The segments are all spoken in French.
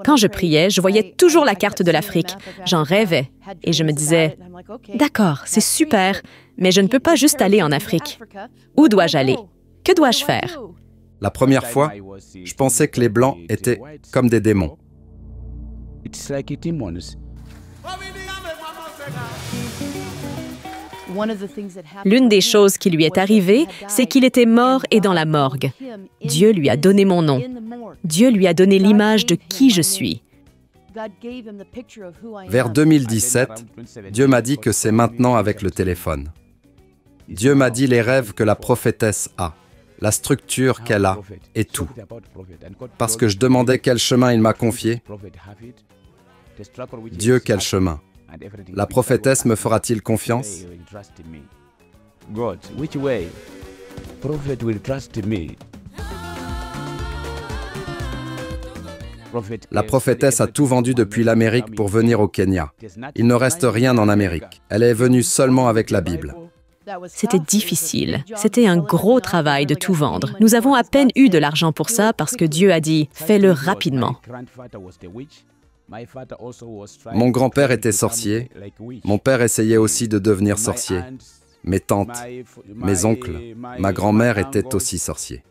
Quand je priais, je voyais toujours la carte de l'Afrique. J'en rêvais. Et je me disais, d'accord, c'est super, mais je ne peux pas juste aller en Afrique. Où dois-je aller? Que dois-je faire? La première fois, je pensais que les Blancs étaient comme des démons. L'une des choses qui lui est arrivée, c'est qu'il était mort et dans la morgue. Dieu lui a donné mon nom. Dieu lui a donné l'image de qui je suis. Vers 2017, Dieu m'a dit que c'est maintenant avec le téléphone. Dieu m'a dit les rêves que la prophétesse a, la structure qu'elle a et tout. Parce que je demandais quel chemin il m'a confié. Dieu, quel chemin? La prophétesse me fera-t-il confiance? La prophétesse a tout vendu depuis l'Amérique pour venir au Kenya. Il ne reste rien en Amérique. Elle est venue seulement avec la Bible. C'était difficile. C'était un gros travail de tout vendre. Nous avons à peine eu de l'argent pour ça parce que Dieu a dit « fais-le rapidement ». Mon grand-père était sorcier. Mon père essayait aussi de devenir sorcier. Mes tantes, mes oncles, ma grand-mère étaient aussi sorciers.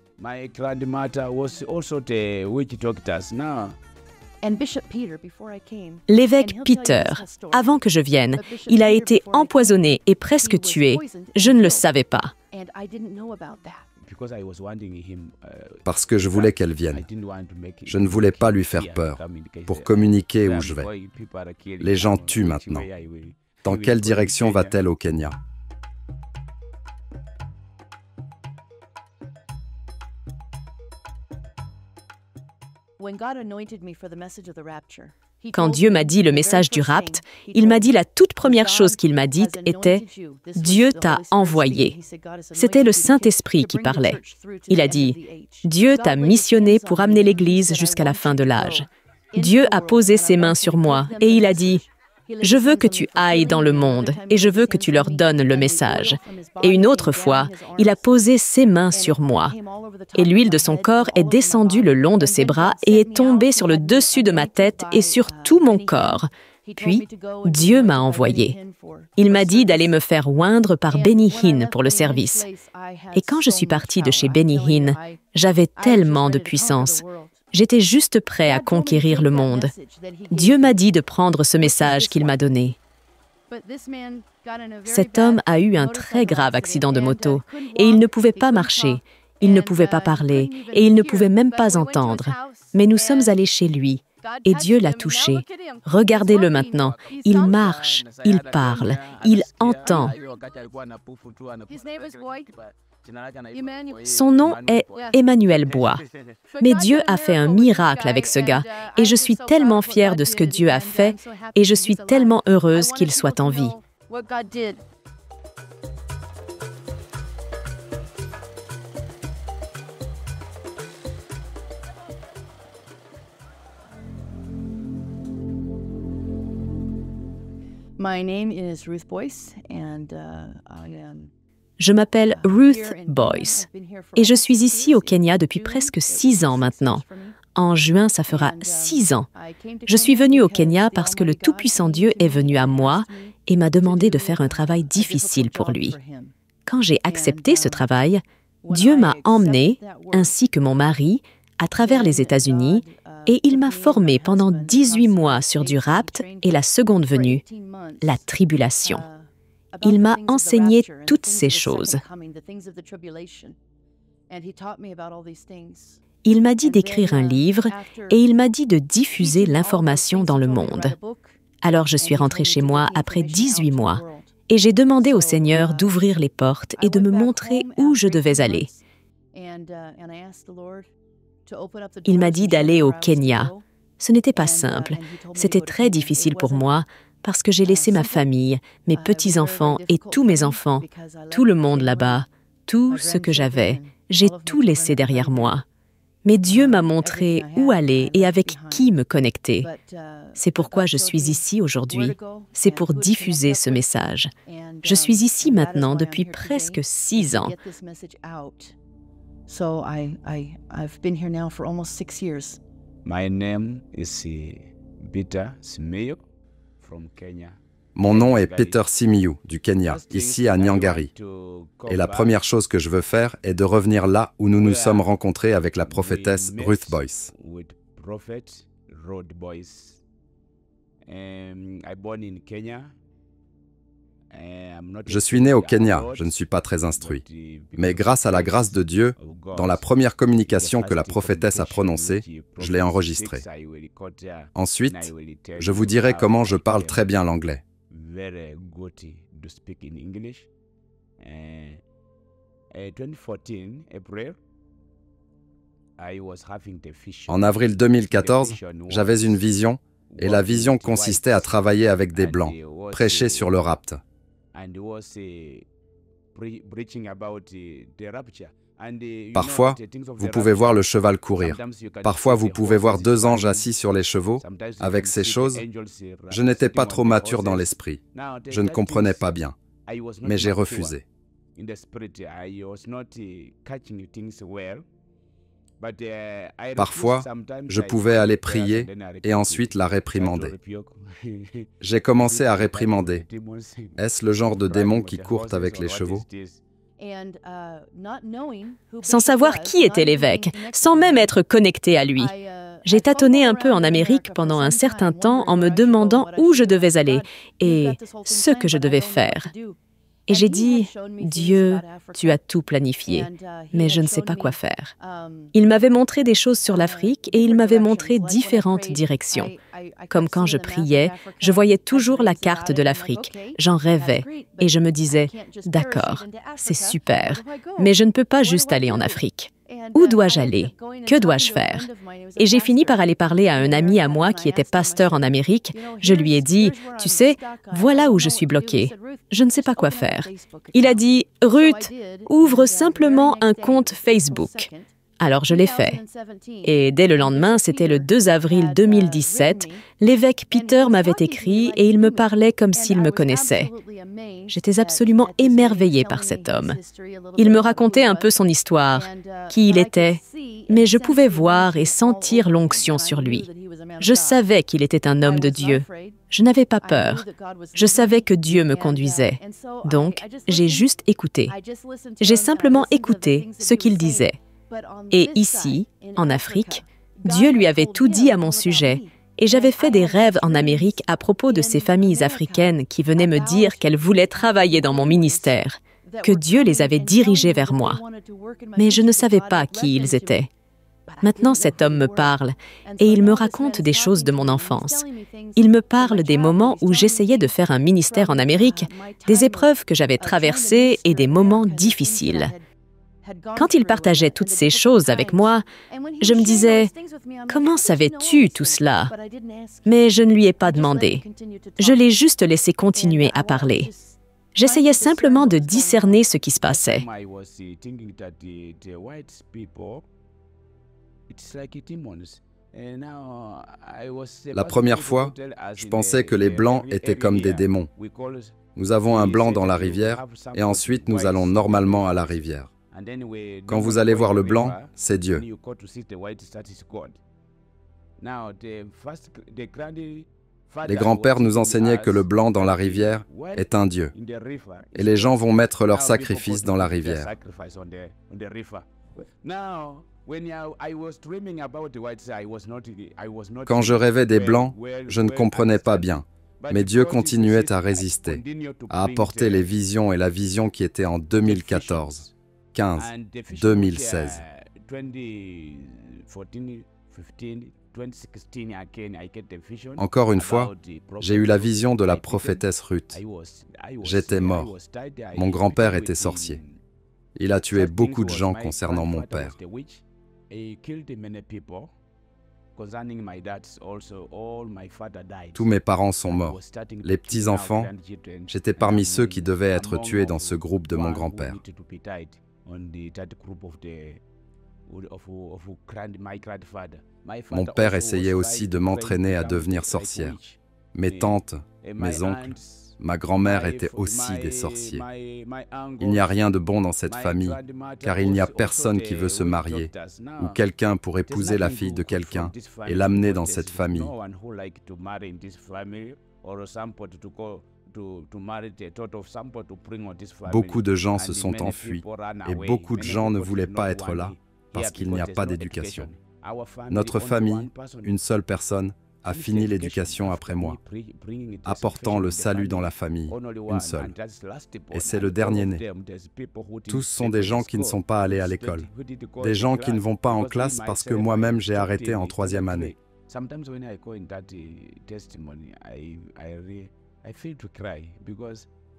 L'évêque Peter, avant que je vienne, il a été empoisonné et presque tué. Je ne le savais pas. Parce que je voulais qu'elle vienne. Je ne voulais pas lui faire peur, pour communiquer où je vais. Les gens tuent maintenant. Dans quelle direction va-t-elle au Kenya? Quand Dieu m'a dit le message du rapt, il m'a dit la toute première chose qu'il m'a dite était « Dieu t'a envoyé ». C'était le Saint-Esprit qui parlait. Il a dit « Dieu t'a missionné pour amener l'Église jusqu'à la fin de l'âge ». Dieu a posé ses mains sur moi et il a dit « Je veux que tu ailles dans le monde et je veux que tu leur donnes le message ». Et une autre fois, il a posé ses mains sur moi. Et l'huile de son corps est descendue le long de ses bras et est tombée sur le dessus de ma tête et sur tout mon corps. Puis, Dieu m'a envoyé. Il m'a dit d'aller me faire oindre par Benny Hinn pour le service. Et quand je suis partie de chez Benny Hinn, j'avais tellement de puissance. J'étais juste prêt à conquérir le monde. Dieu m'a dit de prendre ce message qu'il m'a donné. Cet homme a eu un très grave accident de moto et il ne pouvait pas marcher, il ne pouvait pas parler et il ne pouvait même pas entendre. Mais nous sommes allés chez lui et Dieu l'a touché. Regardez-le maintenant, il marche, il parle, il entend. Son nom est Emmanuel Bois. Mais Dieu a fait un miracle avec ce gars et je suis tellement fière de ce que Dieu a fait et je suis tellement heureuse qu'il soit en vie. Je m'appelle Ruth Boyce et je suis ici au Kenya depuis presque 6 ans maintenant. En juin, ça fera 6 ans. Je suis venue au Kenya parce que le Tout-Puissant Dieu est venu à moi et m'a demandé de faire un travail difficile pour lui. Quand j'ai accepté ce travail, Dieu m'a emmenée, ainsi que mon mari, à travers les États-Unis et il m'a formée pendant 18 mois sur du rapt et la seconde venue, la tribulation. Il m'a enseigné toutes ces choses. Il m'a dit d'écrire un livre et il m'a dit de diffuser l'information dans le monde. Alors je suis rentrée chez moi après 18 mois et j'ai demandé au Seigneur d'ouvrir les portes et de me montrer où je devais aller. Il m'a dit d'aller au Kenya. Ce n'était pas simple. C'était très difficile pour moi parce que j'ai laissé ma famille, mes petits-enfants et tous mes enfants, tout le monde là-bas, tout ce que j'avais. J'ai tout laissé derrière moi. Mais Dieu m'a montré où aller et avec qui me connecter. C'est pourquoi je suis ici aujourd'hui. C'est pour diffuser ce message. Je suis ici maintenant depuis presque 6 ans. Mon nom est Peter Simiyu, du Kenya, ici à Nyangari. Et la première chose que je veux faire est de revenir là où nous nous sommes rencontrés avec la prophétesse Ruth Boyce. Je suis né au Kenya, je ne suis pas très instruit. Mais grâce à la grâce de Dieu, dans la première communication que la prophétesse a prononcée, je l'ai enregistrée. Ensuite, je vous dirai comment je parle très bien l'anglais. En avril 2014, j'avais une vision, et la vision consistait à travailler avec des Blancs, prêcher sur le rapt. Parfois, vous pouvez voir le cheval courir. Parfois, vous pouvez voir 2 anges assis sur les chevaux. Avec ces choses, je n'étais pas trop mature dans l'esprit. Je ne comprenais pas bien. Mais j'ai refusé. Parfois, je pouvais aller prier et ensuite la réprimander. J'ai commencé à réprimander. Est-ce le genre de démon qui court avec les chevaux? Sans savoir qui était l'évêque, sans même être connecté à lui. J'ai tâtonné un peu en Amérique pendant un certain temps en me demandant où je devais aller et ce que je devais faire. Et j'ai dit, Dieu, tu as tout planifié, mais je ne sais pas quoi faire. Il m'avait montré des choses sur l'Afrique et il m'avait montré différentes directions. Comme quand je priais, je voyais toujours la carte de l'Afrique. J'en rêvais et je me disais, d'accord, c'est super, mais je ne peux pas juste aller en Afrique. Où dois-je aller? Que dois-je faire? Et j'ai fini par aller parler à un ami à moi qui était pasteur en Amérique. Je lui ai dit, tu sais, voilà où je suis bloqué. Je ne sais pas quoi faire. Il a dit, Ruth, ouvre simplement un compte Facebook. Alors je l'ai fait. Et dès le lendemain, c'était le 2 avril 2017, l'évêque Peter m'avait écrit et il me parlait comme s'il me connaissait. J'étais absolument émerveillée par cet homme. Il me racontait un peu son histoire, qui il était, mais je pouvais voir et sentir l'onction sur lui. Je savais qu'il était un homme de Dieu. Je n'avais pas peur. Je savais que Dieu me conduisait. Donc, j'ai juste écouté. J'ai simplement écouté ce qu'il disait. Et ici, en Afrique, Dieu lui avait tout dit à mon sujet, et j'avais fait des rêves en Amérique à propos de ces familles africaines qui venaient me dire qu'elles voulaient travailler dans mon ministère, que Dieu les avait dirigées vers moi. Mais je ne savais pas qui ils étaient. Maintenant, cet homme me parle, et il me raconte des choses de mon enfance. Il me parle des moments où j'essayais de faire un ministère en Amérique, des épreuves que j'avais traversées et des moments difficiles. Quand il partageait toutes ces choses avec moi, je me disais, « Comment savais-tu tout cela ?» Mais je ne lui ai pas demandé. Je l'ai juste laissé continuer à parler. J'essayais simplement de discerner ce qui se passait. La première fois, je pensais que les Blancs étaient comme des démons. Nous avons un Blanc dans la rivière et ensuite nous allons normalement à la rivière. Quand vous allez voir le Blanc, c'est Dieu. Les grands-pères nous enseignaient que le Blanc dans la rivière est un Dieu. Et les gens vont mettre leurs sacrifices dans la rivière. Quand je rêvais des Blancs, je ne comprenais pas bien. Mais Dieu continuait à résister, à apporter les visions et la vision qui était en 2014. 15, 2016. Encore une fois, j'ai eu la vision de la prophétesse Ruth. J'étais mort. Mon grand-père était sorcier. Il a tué beaucoup de gens concernant mon père. Tous mes parents sont morts. Les petits-enfants, j'étais parmi ceux qui devaient être tués dans ce groupe de mon grand-père. Mon père essayait aussi de m'entraîner à devenir sorcière. Mes tantes, mes oncles, Ma grand-mère était aussi des sorciers. Il n'y a rien de bon dans cette famille, car il n'y a personne qui veut se marier, ou quelqu'un pour épouser la fille de quelqu'un et l'amener dans cette famille. Beaucoup de gens se sont enfuis, et beaucoup de gens ne voulaient pas être là, parce qu'il n'y a pas d'éducation. Notre famille, une seule personne, a fini l'éducation après moi, apportant le salut dans la famille, une seule. Et c'est le dernier né. Tous sont des gens qui ne sont pas allés à l'école, des gens qui ne vont pas en classe parce que moi-même j'ai arrêté en 3e année.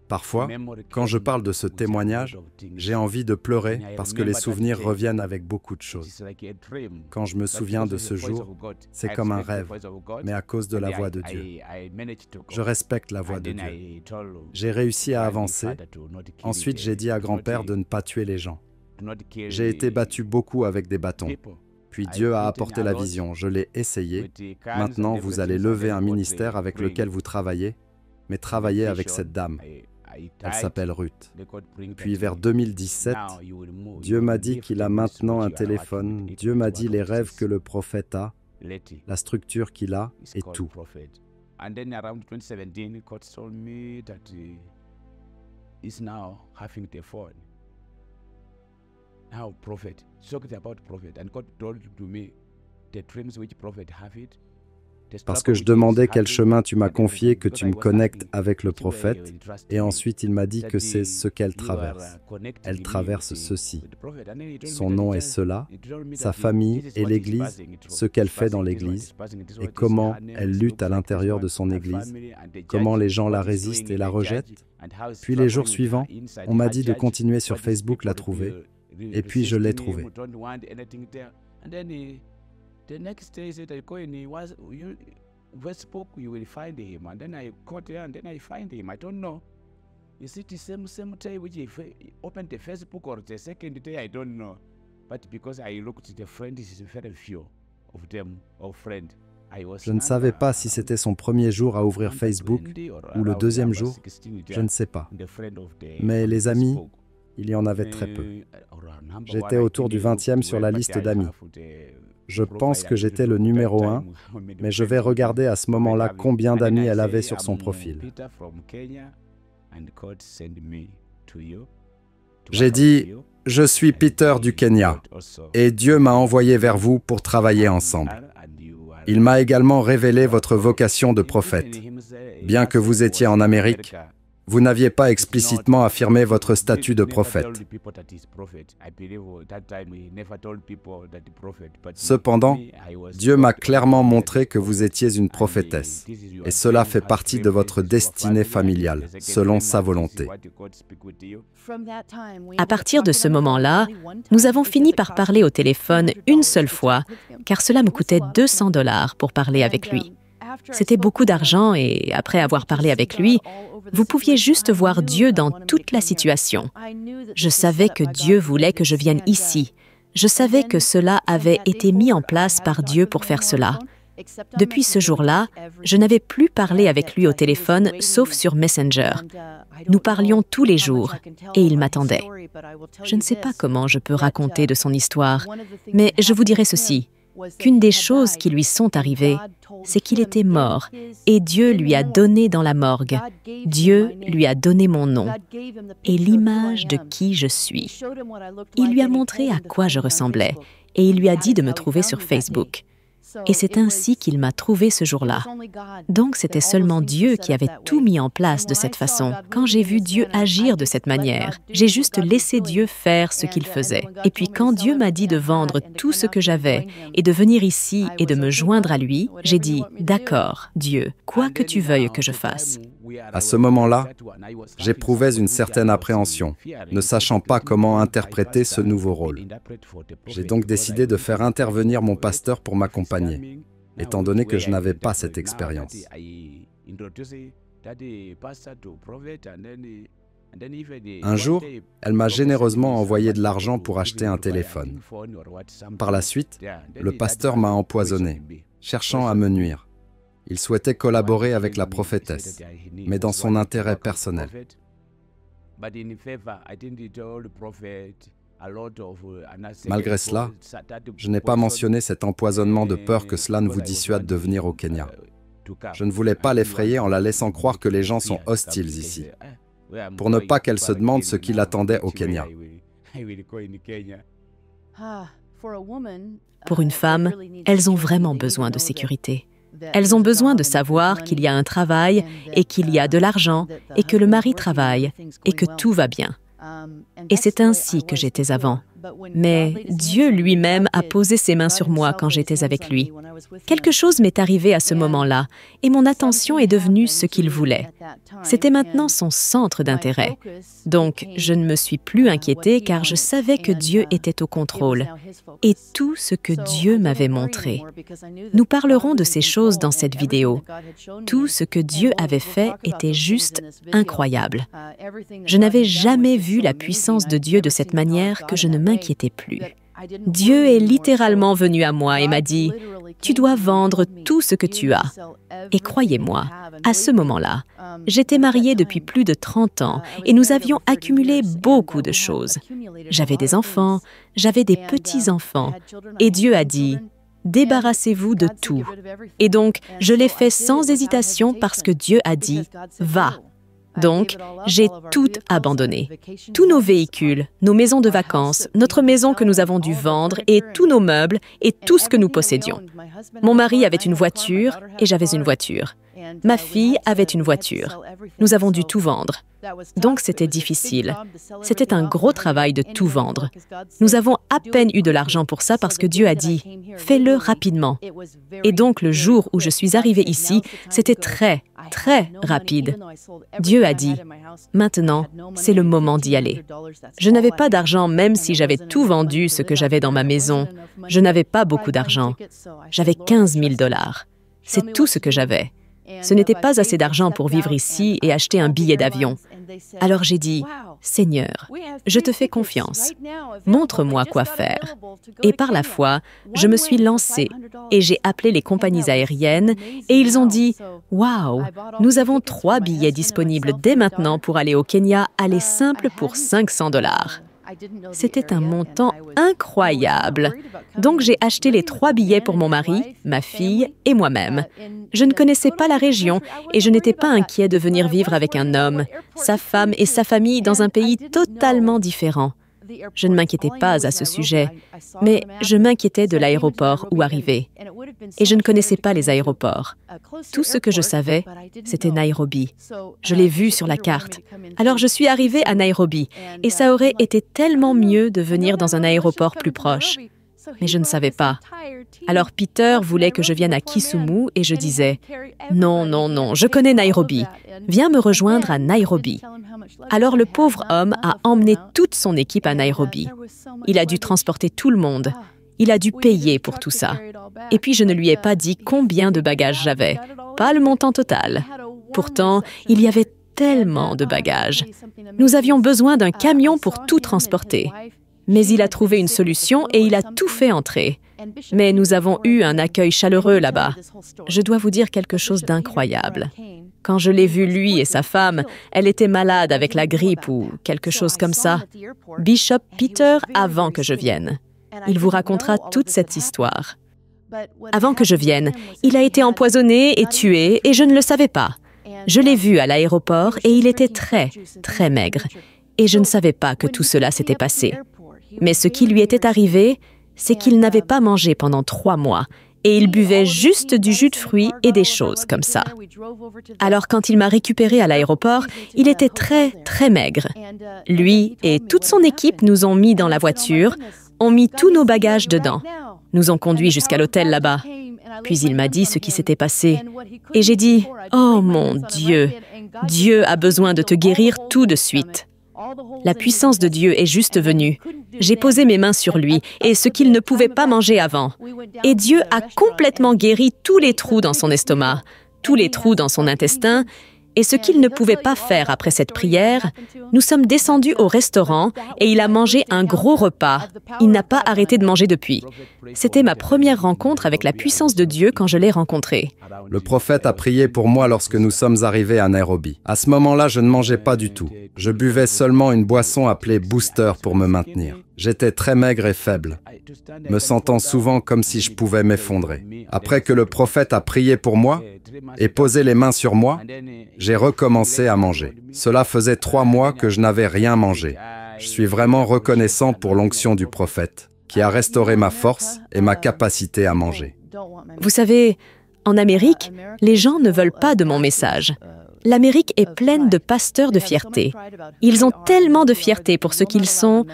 Parfois, quand je parle de ce témoignage, j'ai envie de pleurer parce que les souvenirs reviennent avec beaucoup de choses. Quand je me souviens de ce jour, c'est comme un rêve, mais à cause de la voix de Dieu. Je respecte la voix de Dieu. J'ai réussi à avancer. Ensuite, j'ai dit à grand-père de ne pas tuer les gens. J'ai été battu beaucoup avec des bâtons. Puis Dieu a apporté la vision. Je l'ai essayé. Maintenant, vous allez lever un ministère avec lequel vous travaillez, mais travaillez avec cette dame. Elle s'appelle Ruth. Puis vers 2017, Dieu m'a dit qu'il a maintenant un téléphone. Dieu m'a dit les rêves que le prophète a, la structure qu'il a et tout. Parce que je demandais quel chemin tu m'as confié, que tu me connectes avec le prophète, et ensuite il m'a dit que c'est ce qu'elle traverse. Elle traverse ceci. Son nom est cela, sa famille et l'Église, ce qu'elle fait dans l'Église, et comment elle lutte à l'intérieur de son Église, comment les gens la résistent et la rejettent. Puis les jours suivants, on m'a dit de continuer sur Facebook la trouver, et puis je l'ai trouvée. The next day, he said, Facebook, you will find him. And then I got there, and then I find him. I don't know. Is it the same day which he opened the Facebook, or the second day? I don't know. But because I looked at the friends, is very few of them, of friends. Je ne savais pas si c'était son premier jour à ouvrir Facebook ou le deuxième jour, je ne sais pas. Mais les amis, il y en avait très peu. J'étais autour du 20e sur la liste d'amis. Je pense que j'étais le numéro 1, mais je vais regarder à ce moment-là combien d'amis elle avait sur son profil. J'ai dit, je suis Peter du Kenya, et Dieu m'a envoyé vers vous pour travailler ensemble. Il m'a également révélé votre vocation de prophète. Bien que vous étiez en Amérique, vous n'aviez pas explicitement affirmé votre statut de prophète. Cependant, Dieu m'a clairement montré que vous étiez une prophétesse, et cela fait partie de votre destinée familiale, selon sa volonté. À partir de ce moment-là, nous avons fini par parler au téléphone une seule fois, car cela me coûtait $200 pour parler avec lui. C'était beaucoup d'argent et après avoir parlé avec lui, vous pouviez juste voir Dieu dans toute la situation. Je savais que Dieu voulait que je vienne ici. Je savais que cela avait été mis en place par Dieu pour faire cela. Depuis ce jour-là, je n'avais plus parlé avec lui au téléphone, sauf sur Messenger. Nous parlions tous les jours et il m'attendait. Je ne sais pas comment je peux raconter de son histoire, mais je vous dirai ceci. Qu'une des choses qui lui sont arrivées, c'est qu'il était mort et Dieu lui a donné dans la morgue. Dieu lui a donné mon nom et l'image de qui je suis. Il lui a montré à quoi je ressemblais et il lui a dit de me trouver sur Facebook. Et c'est ainsi qu'il m'a trouvé ce jour-là. Donc c'était seulement Dieu qui avait tout mis en place de cette façon. Quand j'ai vu Dieu agir de cette manière, j'ai juste laissé Dieu faire ce qu'il faisait. Et puis quand Dieu m'a dit de vendre tout ce que j'avais et de venir ici et de me joindre à lui, j'ai dit « D'accord, Dieu, quoi que tu veuilles que je fasse. » À ce moment-là, j'éprouvais une certaine appréhension, ne sachant pas comment interpréter ce nouveau rôle. J'ai donc décidé de faire intervenir mon pasteur pour m'accompagner, étant donné que je n'avais pas cette expérience. Un jour, elle m'a généreusement envoyé de l'argent pour acheter un téléphone. Par la suite, le pasteur m'a empoisonné, cherchant à me nuire. Il souhaitait collaborer avec la prophétesse, mais dans son intérêt personnel. Malgré cela, je n'ai pas mentionné cet empoisonnement de peur que cela ne vous dissuade de venir au Kenya. Je ne voulais pas l'effrayer en la laissant croire que les gens sont hostiles ici, pour ne pas qu'elle se demande ce qui l'attendait au Kenya. Pour une femme, elles ont vraiment besoin de sécurité. Elles ont besoin de savoir qu'il y a un travail et qu'il y a de l'argent et que le mari travaille et que tout va bien. Et c'est ainsi que j'étais avant. Mais Dieu lui-même a posé ses mains sur moi quand j'étais avec lui. Quelque chose m'est arrivé à ce moment-là, et mon attention est devenue ce qu'il voulait. C'était maintenant son centre d'intérêt. Donc, je ne me suis plus inquiétée car je savais que Dieu était au contrôle et tout ce que Dieu m'avait montré. Nous parlerons de ces choses dans cette vidéo. Tout ce que Dieu avait fait était juste incroyable. Je n'avais jamais vu la puissance de Dieu de cette manière que je ne m'inquiétais plus. Dieu est littéralement venu à moi et m'a dit « Tu dois vendre tout ce que tu as. » Et croyez-moi, à ce moment-là, j'étais mariée depuis plus de 30 ans et nous avions accumulé beaucoup de choses. J'avais des enfants, j'avais des petits-enfants et Dieu a dit « Débarrassez-vous de tout. » Et donc, je l'ai fait sans hésitation parce que Dieu a dit « Va. » Donc, j'ai tout abandonné. Tous nos véhicules, nos maisons de vacances, notre maison que nous avons dû vendre et tous nos meubles et tout ce que nous possédions. Mon mari avait une voiture et j'avais une voiture. Ma fille avait une voiture. Nous avons dû tout vendre. Donc c'était difficile. C'était un gros travail de tout vendre. Nous avons à peine eu de l'argent pour ça parce que Dieu a dit « Fais-le rapidement ». Et donc le jour où je suis arrivée ici, c'était très rapide. Dieu a dit « Maintenant, c'est le moment d'y aller ». Je n'avais pas d'argent même si j'avais tout vendu ce que j'avais dans ma maison. Je n'avais pas beaucoup d'argent. J'avais 15 000 $. C'est tout ce que j'avais. Ce n'était pas assez d'argent pour vivre ici et acheter un billet d'avion. Alors j'ai dit, « Seigneur, je te fais confiance. Montre-moi quoi faire. » Et par la foi, je me suis lancée et j'ai appelé les compagnies aériennes et ils ont dit, « Wow, nous avons 3 billets disponibles dès maintenant pour aller au Kenya, aller simple pour 500 $. C'était un montant incroyable. Donc j'ai acheté les 3 billets pour mon mari, ma fille et moi-même. Je ne connaissais pas la région et je n'étais pas inquiet de venir vivre avec un homme, sa femme et sa famille dans un pays totalement différent. Je ne m'inquiétais pas à ce sujet, mais je m'inquiétais de l'aéroport où arriver. Et je ne connaissais pas les aéroports. Tout ce que je savais, c'était Nairobi. Je l'ai vu sur la carte. Alors je suis arrivée à Nairobi, et ça aurait été tellement mieux de venir dans un aéroport plus proche. Mais je ne savais pas. Alors Peter voulait que je vienne à Kisumu et je disais « Non, non, non, je connais Nairobi. Viens me rejoindre à Nairobi. » Alors le pauvre homme a emmené toute son équipe à Nairobi. Il a dû transporter tout le monde. Il a dû payer pour tout ça. Et puis je ne lui ai pas dit combien de bagages j'avais. Pas le montant total. Pourtant, il y avait tellement de bagages. Nous avions besoin d'un camion pour tout transporter. Mais il a trouvé une solution et il a tout fait entrer. Mais nous avons eu un accueil chaleureux là-bas. Je dois vous dire quelque chose d'incroyable. Quand je l'ai vu, lui et sa femme, elle était malade avec la grippe ou quelque chose comme ça. Bishop Peter, avant que je vienne. Il vous racontera toute cette histoire. Avant que je vienne, il a été empoisonné et tué et je ne le savais pas. Je l'ai vu à l'aéroport et il était très maigre. Et je ne savais pas que tout cela s'était passé. Mais ce qui lui était arrivé, c'est qu'il n'avait pas mangé pendant 3 mois et il buvait juste du jus de fruits et des choses comme ça. Alors quand il m'a récupéré à l'aéroport, il était très maigre. Lui et toute son équipe nous ont mis dans la voiture, ont mis tous nos bagages dedans, nous ont conduits jusqu'à l'hôtel là-bas. Puis il m'a dit ce qui s'était passé. Et j'ai dit, « Oh mon Dieu, Dieu a besoin de te guérir tout de suite. » La puissance de Dieu est juste venue. J'ai posé mes mains sur lui et ce qu'il ne pouvait pas manger avant. Et Dieu a complètement guéri tous les trous dans son estomac, tous les trous dans son intestin, Et ce qu'il ne pouvait pas faire après cette prière, nous sommes descendus au restaurant et il a mangé un gros repas. Il n'a pas arrêté de manger depuis. C'était ma première rencontre avec la puissance de Dieu quand je l'ai rencontré. Le prophète a prié pour moi lorsque nous sommes arrivés à Nairobi. À ce moment-là, je ne mangeais pas du tout. Je buvais seulement une boisson appelée Booster pour me maintenir. J'étais très maigre et faible, me sentant souvent comme si je pouvais m'effondrer. Après que le prophète a prié pour moi et posé les mains sur moi, j'ai recommencé à manger. Cela faisait 3 mois que je n'avais rien mangé. Je suis vraiment reconnaissant pour l'onction du prophète, qui a restauré ma force et ma capacité à manger. Vous savez, en Amérique, les gens ne veulent pas de mon message. L'Amérique est pleine de pasteurs de fierté. Ils ont tellement de fierté pour ce qu'ils sont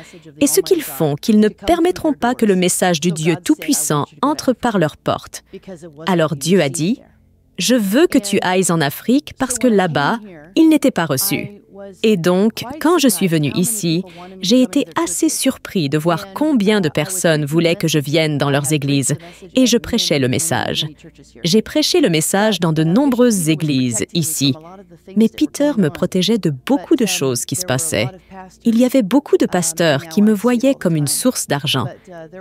et ce qu'ils font qu'ils ne permettront pas que le message du Dieu Tout-Puissant entre par leurs portes. Alors Dieu a dit, « Je veux que tu ailles en Afrique parce que là-bas, il n'était pas reçu. » Et donc, quand je suis venu ici, j'ai été assez surpris de voir combien de personnes voulaient que je vienne dans leurs églises, et je prêchais le message. J'ai prêché le message dans de nombreuses églises ici, mais Peter me protégeait de beaucoup de choses qui se passaient. Il y avait beaucoup de pasteurs qui me voyaient comme une source d'argent.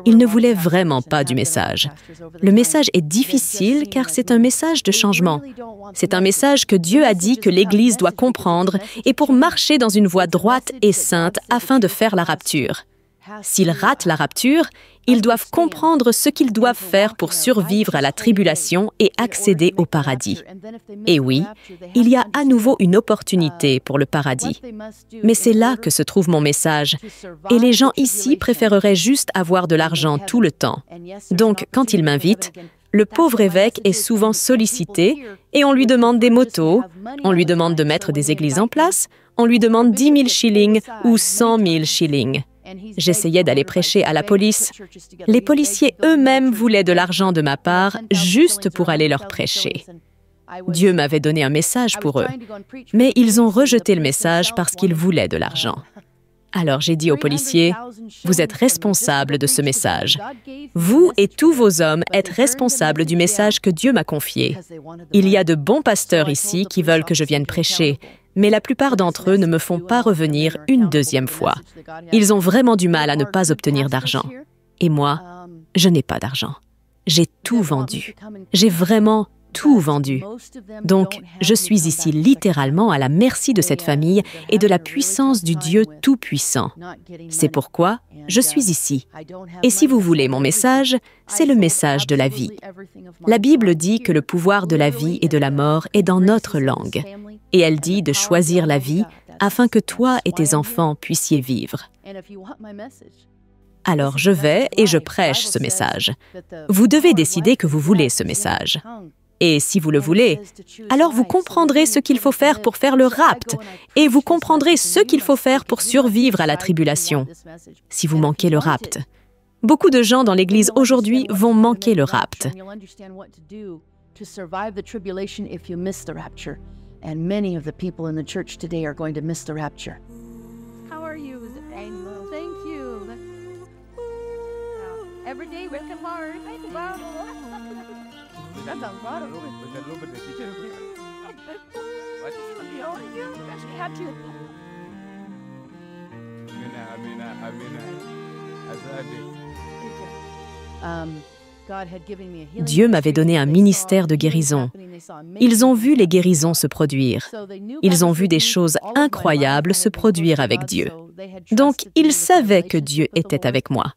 Ils ne voulaient vraiment pas du message. Le message est difficile car c'est un message de changement. C'est un message que Dieu a dit que l'Église doit comprendre et pour marcher dans une voie droite et sainte afin de faire la rapture. S'ils ratent la rapture, ils doivent comprendre ce qu'ils doivent faire pour survivre à la tribulation et accéder au paradis. Et oui, il y a à nouveau une opportunité pour le paradis. Mais c'est là que se trouve mon message. Et les gens ici préféreraient juste avoir de l'argent tout le temps. Donc, quand ils m'invitent, le pauvre évêque est souvent sollicité et on lui demande des motos, on lui demande de mettre des églises en place, on lui demande 10 000 shillings ou 100 000 shillings. J'essayais d'aller prêcher à la police. Les policiers eux-mêmes voulaient de l'argent de ma part juste pour aller leur prêcher. Dieu m'avait donné un message pour eux, mais ils ont rejeté le message parce qu'ils voulaient de l'argent. Alors j'ai dit aux policiers, « Vous êtes responsables de ce message. Vous et tous vos hommes êtes responsables du message que Dieu m'a confié. Il y a de bons pasteurs ici qui veulent que je vienne prêcher, mais la plupart d'entre eux ne me font pas revenir une deuxième fois. Ils ont vraiment du mal à ne pas obtenir d'argent. Et moi, je n'ai pas d'argent. J'ai tout vendu. J'ai vraiment tout vendu. Donc, je suis ici littéralement à la merci de cette famille et de la puissance du Dieu Tout-Puissant. C'est pourquoi je suis ici. Et si vous voulez mon message, c'est le message de la vie. La Bible dit que le pouvoir de la vie et de la mort est dans notre langue. Et elle dit de choisir la vie afin que toi et tes enfants puissiez vivre. Alors je vais et je prêche ce message. Vous devez décider que vous voulez ce message. Et si vous le voulez, alors vous comprendrez ce qu'il faut faire pour faire le rapt, et vous comprendrez ce qu'il faut faire pour survivre à la tribulation, si vous manquez le rapt. Beaucoup de gens dans l'Église aujourd'hui vont manquer le rapt. Dieu m'avait donné un ministère de guérison. Ils ont vu les guérisons se produire. Ils ont vu des choses incroyables se produire avec Dieu. Donc, ils savaient que Dieu était avec moi.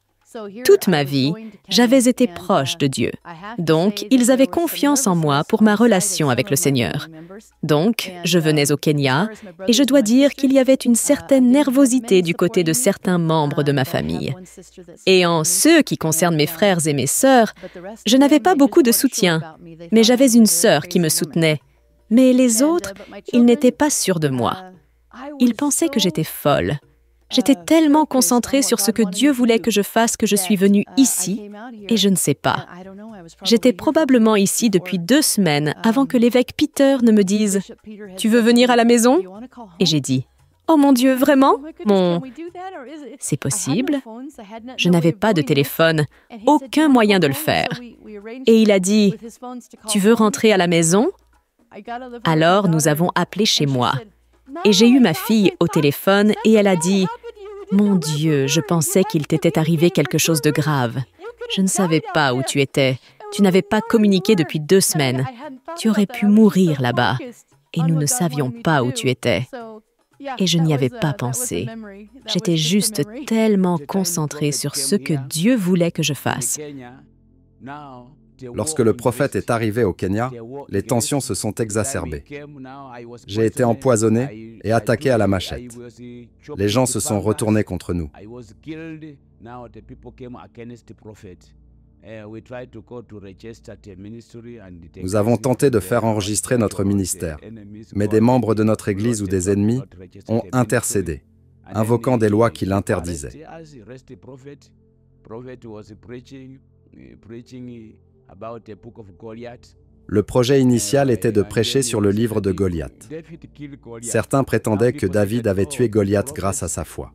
Toute ma vie, j'avais été proche de Dieu. Donc, ils avaient confiance en moi pour ma relation avec le Seigneur. Donc, je venais au Kenya et je dois dire qu'il y avait une certaine nervosité du côté de certains membres de ma famille. Et en ce qui concerne mes frères et mes sœurs, je n'avais pas beaucoup de soutien, mais j'avais une sœur qui me soutenait. Mais les autres, ils n'étaient pas sûrs de moi. Ils pensaient que j'étais folle. J'étais tellement concentrée sur ce que Dieu voulait que je fasse que je suis venue ici, et je ne sais pas. J'étais probablement ici depuis 2 semaines avant que l'évêque Peter ne me dise « Tu veux venir à la maison ?» Et j'ai dit « Oh mon Dieu, vraiment ? C'est possible ?» Je n'avais pas de téléphone, aucun moyen de le faire. Et il a dit « Tu veux rentrer à la maison ?» Alors, nous avons appelé chez moi. Et j'ai eu ma fille au téléphone et elle a dit « Mon Dieu, je pensais qu'il t'était arrivé quelque chose de grave. Je ne savais pas où tu étais. Tu n'avais pas communiqué depuis 2 semaines. Tu aurais pu mourir là-bas. Et nous ne savions pas où tu étais. » Et je n'y avais pas pensé. J'étais juste tellement concentrée sur ce que Dieu voulait que je fasse. Lorsque le prophète est arrivé au Kenya, les tensions se sont exacerbées. J'ai été empoisonné et attaqué à la machette. Les gens se sont retournés contre nous. Nous avons tenté de faire enregistrer notre ministère, mais des membres de notre Église ou des ennemis ont intercédé, invoquant des lois qui l'interdisaient. Le projet initial était de prêcher sur le livre de Goliath. Certains prétendaient que David avait tué Goliath grâce à sa foi.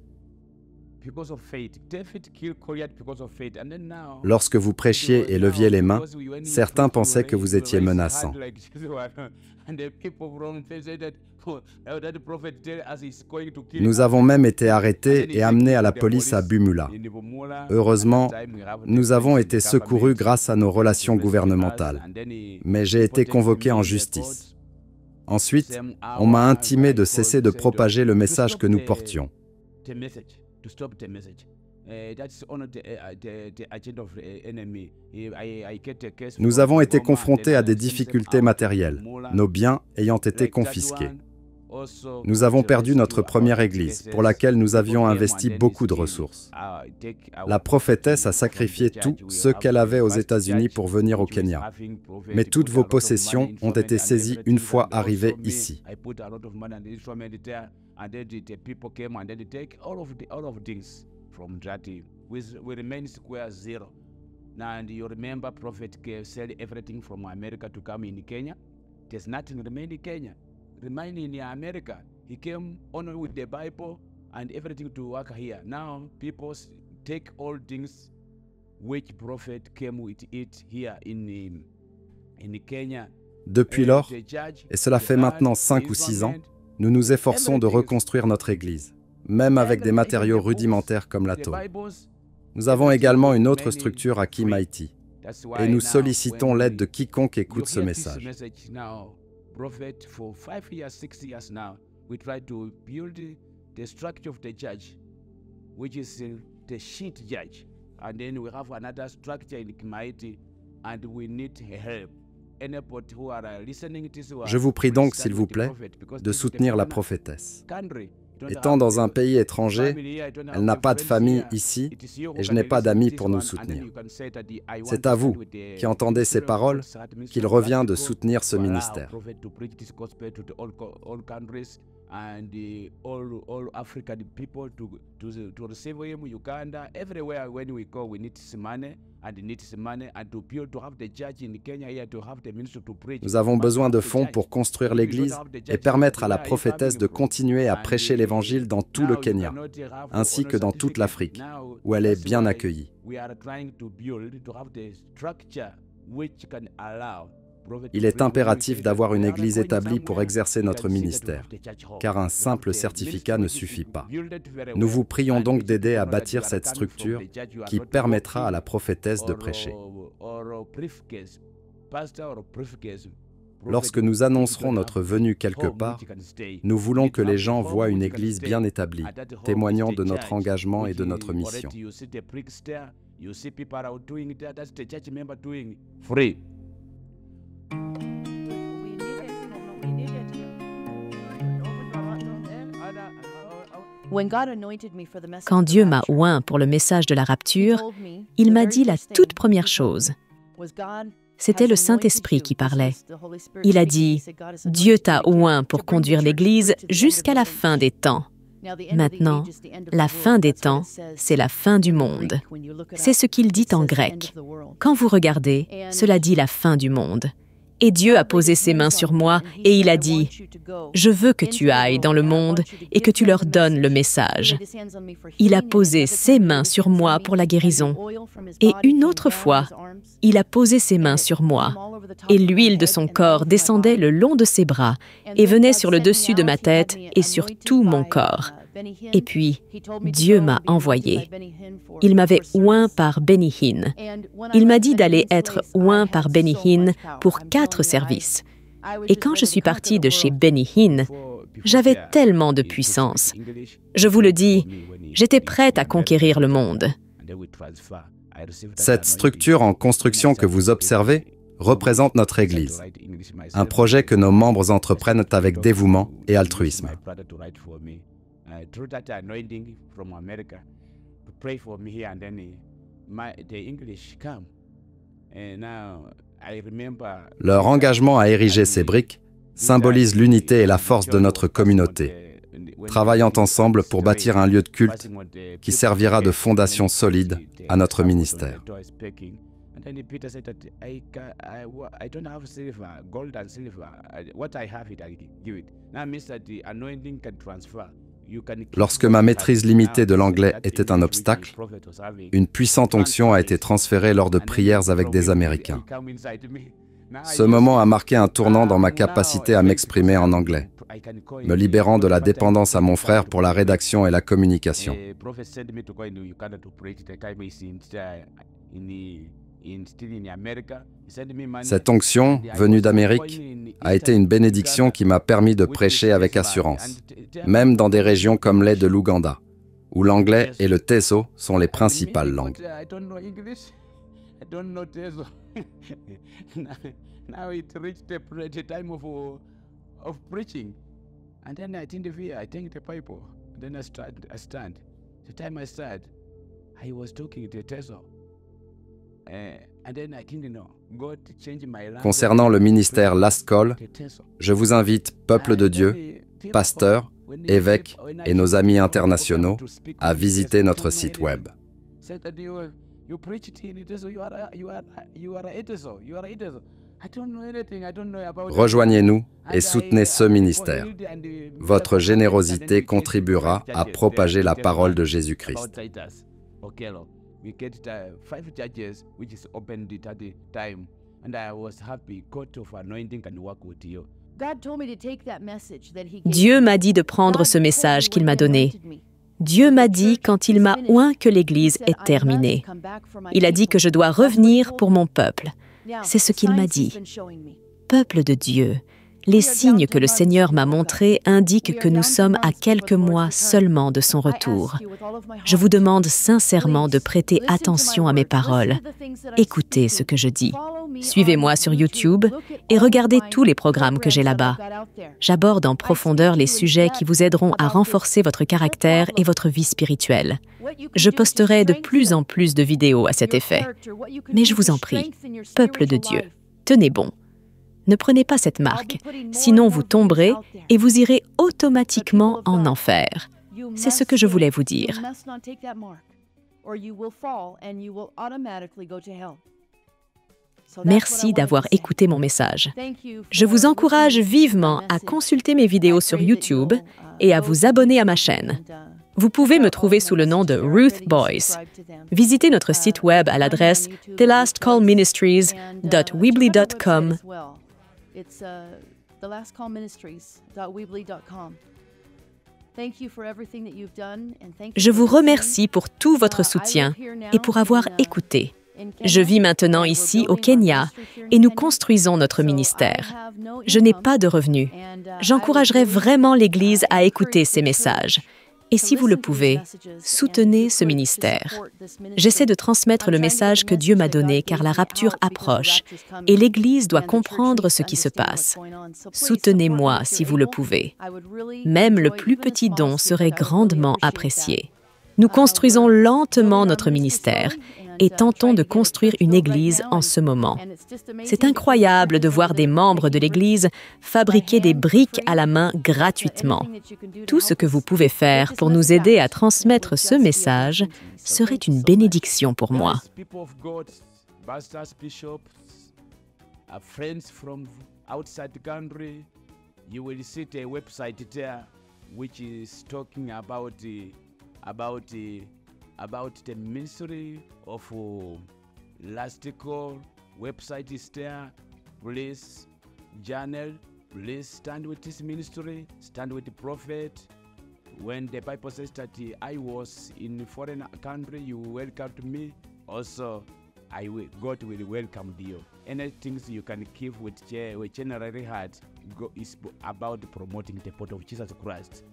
Lorsque vous prêchiez et leviez les mains, certains pensaient que vous étiez menaçant. Nous avons même été arrêtés et amenés à la police à Bumula. Heureusement, nous avons été secourus grâce à nos relations gouvernementales. Mais j'ai été convoqué en justice. Ensuite, on m'a intimé de cesser de propager le message que nous portions. Nous avons été confrontés à des difficultés matérielles, nos biens ayant été confisqués. Nous avons perdu notre première église, pour laquelle nous avions investi beaucoup de ressources. La prophétesse a sacrifié tout ce qu'elle avait aux États-Unis pour venir au Kenya. Mais toutes vos possessions ont été saisies une fois arrivés ici. Remain in America. He came only with the Bible and everything to work here. Now people take all things which prophet came with it here in Kenya. Depuis lors, et cela fait maintenant 5 ou 6 ans, nous nous efforçons de reconstruire notre Église, même avec des matériaux rudimentaires comme la tôle. Nous avons également une autre structure à Kimaiti, et nous sollicitons l'aide de quiconque écoute ce message. Prophet for 5 years, 6 years now, we try to build the structure of the church, which is the sheet church, and then we have another structure in Kimaiti, and we need help. Anybody who are listening to this, Je vous prie donc, s'il vous plaît, de soutenir la prophétesse. Étant dans un pays étranger, elle n'a pas de famille ici et je n'ai pas d'amis pour nous soutenir. C'est à vous, qui entendez ces paroles, qu'il revient de soutenir ce ministère. And all African people to receive him, Uganda, everywhere when we go, we need some money and to build, to have the church in Kenya here, to have the ministry to preach. Nous avons besoin de fonds pour construire l'église et permettre à la prophétesse de continuer à prêcher l'évangile dans tout le Kenya, ainsi que dans toute l'Afrique, où elle est bien accueillie. Il est impératif d'avoir une église établie pour exercer notre ministère, car un simple certificat ne suffit pas. Nous vous prions donc d'aider à bâtir cette structure qui permettra à la prophétesse de prêcher. Lorsque nous annoncerons notre venue quelque part, nous voulons que les gens voient une église bien établie, témoignant de notre engagement et de notre mission. Quand Dieu m'a oint pour le message de la rapture, il m'a dit la toute première chose. C'était le Saint-Esprit qui parlait. Il a dit « Dieu t'a oint pour conduire l'Église jusqu'à la fin des temps. » Maintenant, la fin des temps, c'est la fin du monde. C'est ce qu'il dit en grec. Quand vous regardez, cela dit la fin du monde. Et Dieu a posé ses mains sur moi et il a dit, « Je veux que tu ailles dans le monde et que tu leur donnes le message. » Il a posé ses mains sur moi pour la guérison. Et une autre fois, il a posé ses mains sur moi et l'huile de son corps descendait le long de ses bras et venait sur le dessus de ma tête et sur tout mon corps. Et puis, Dieu m'a envoyé. Il m'avait oint par Benny Hinn. Il m'a dit d'aller être oint par Benny Hinn pour 4 services. Et quand je suis partie de chez Benny Hinn, j'avais tellement de puissance. Je vous le dis, j'étais prête à conquérir le monde. Cette structure en construction que vous observez représente notre Église, un projet que nos membres entreprennent avec dévouement et altruisme. Leur engagement à ériger ces briques symbolise l'unité et la force de notre communauté, travaillant ensemble pour bâtir un lieu de culte qui servira de fondation solide à notre ministère. Lorsque ma maîtrise limitée de l'anglais était un obstacle, une puissante onction a été transférée lors de prières avec des Américains. Ce moment a marqué un tournant dans ma capacité à m'exprimer en anglais, me libérant de la dépendance à mon frère pour la rédaction et la communication. Cette onction, venue d'Amérique, a été une bénédiction qui m'a permis de prêcher avec assurance, même dans des régions comme l'est de l'Ouganda, où l'anglais et le Teso sont les principales langues. Concernant le ministère Last Call, je vous invite, peuple de Dieu, pasteurs, évêques et nos amis internationaux, à visiter notre site web. Rejoignez-nous et soutenez ce ministère. Votre générosité contribuera à propager la parole de Jésus-Christ. We get 5 churches which is opened at the time, and I was happy. God of anointing can work with you. Dieu m'a dit de prendre ce message qu'il m'a donné. Dieu m'a dit quand il m'a oint que l'Église est terminée. Il a dit que je dois revenir pour mon peuple. C'est ce qu'il m'a dit. Peuple de Dieu, les signes que le Seigneur m'a montrés indiquent que nous sommes à quelques mois seulement de son retour. Je vous demande sincèrement de prêter attention à mes paroles. Écoutez ce que je dis. Suivez-moi sur YouTube et regardez tous les programmes que j'ai là-bas. J'aborde en profondeur les sujets qui vous aideront à renforcer votre caractère et votre vie spirituelle. Je posterai de plus en plus de vidéos à cet effet. Mais je vous en prie, peuple de Dieu, tenez bon. Ne prenez pas cette marque, sinon vous tomberez et vous irez automatiquement en enfer. C'est ce que je voulais vous dire. Merci d'avoir écouté mon message. Je vous encourage vivement à consulter mes vidéos sur YouTube et à vous abonner à ma chaîne. Vous pouvez me trouver sous le nom de Ruth Boyce. Visitez notre site web à l'adresse thelastcallministries.weebly.com. It's thelastcallministries.weebly.com. Thank you for everything that you've done and thank you. Je vous remercie pour tout votre soutien et pour avoir écouté. Je vis maintenant ici au Kenya et nous construisons notre ministère. Je n'ai pas de revenus. J'encouragerais vraiment l'Église à écouter ces messages. Et si vous le pouvez, soutenez ce ministère. J'essaie de transmettre le message que Dieu m'a donné car la rapture approche et l'Église doit comprendre ce qui se passe. Soutenez-moi si vous le pouvez. Même le plus petit don serait grandement apprécié. Nous construisons lentement notre ministère et tentons de construire une Église en ce moment. C'est incroyable de voir des membres de l'Église fabriquer des briques à la main gratuitement. Tout ce que vous pouvez faire pour nous aider à transmettre ce message serait une bénédiction pour moi. friends from outside the country. You will see a website there which is talking about the ministry of last call. Website is there. Please journal. Please stand with this ministry. Stand with the prophet. When the Bible says that I was in a foreign country, you welcomed me. Also, God will welcome you. Anything you can keep with generally heart is about promoting the port of Jesus Christ.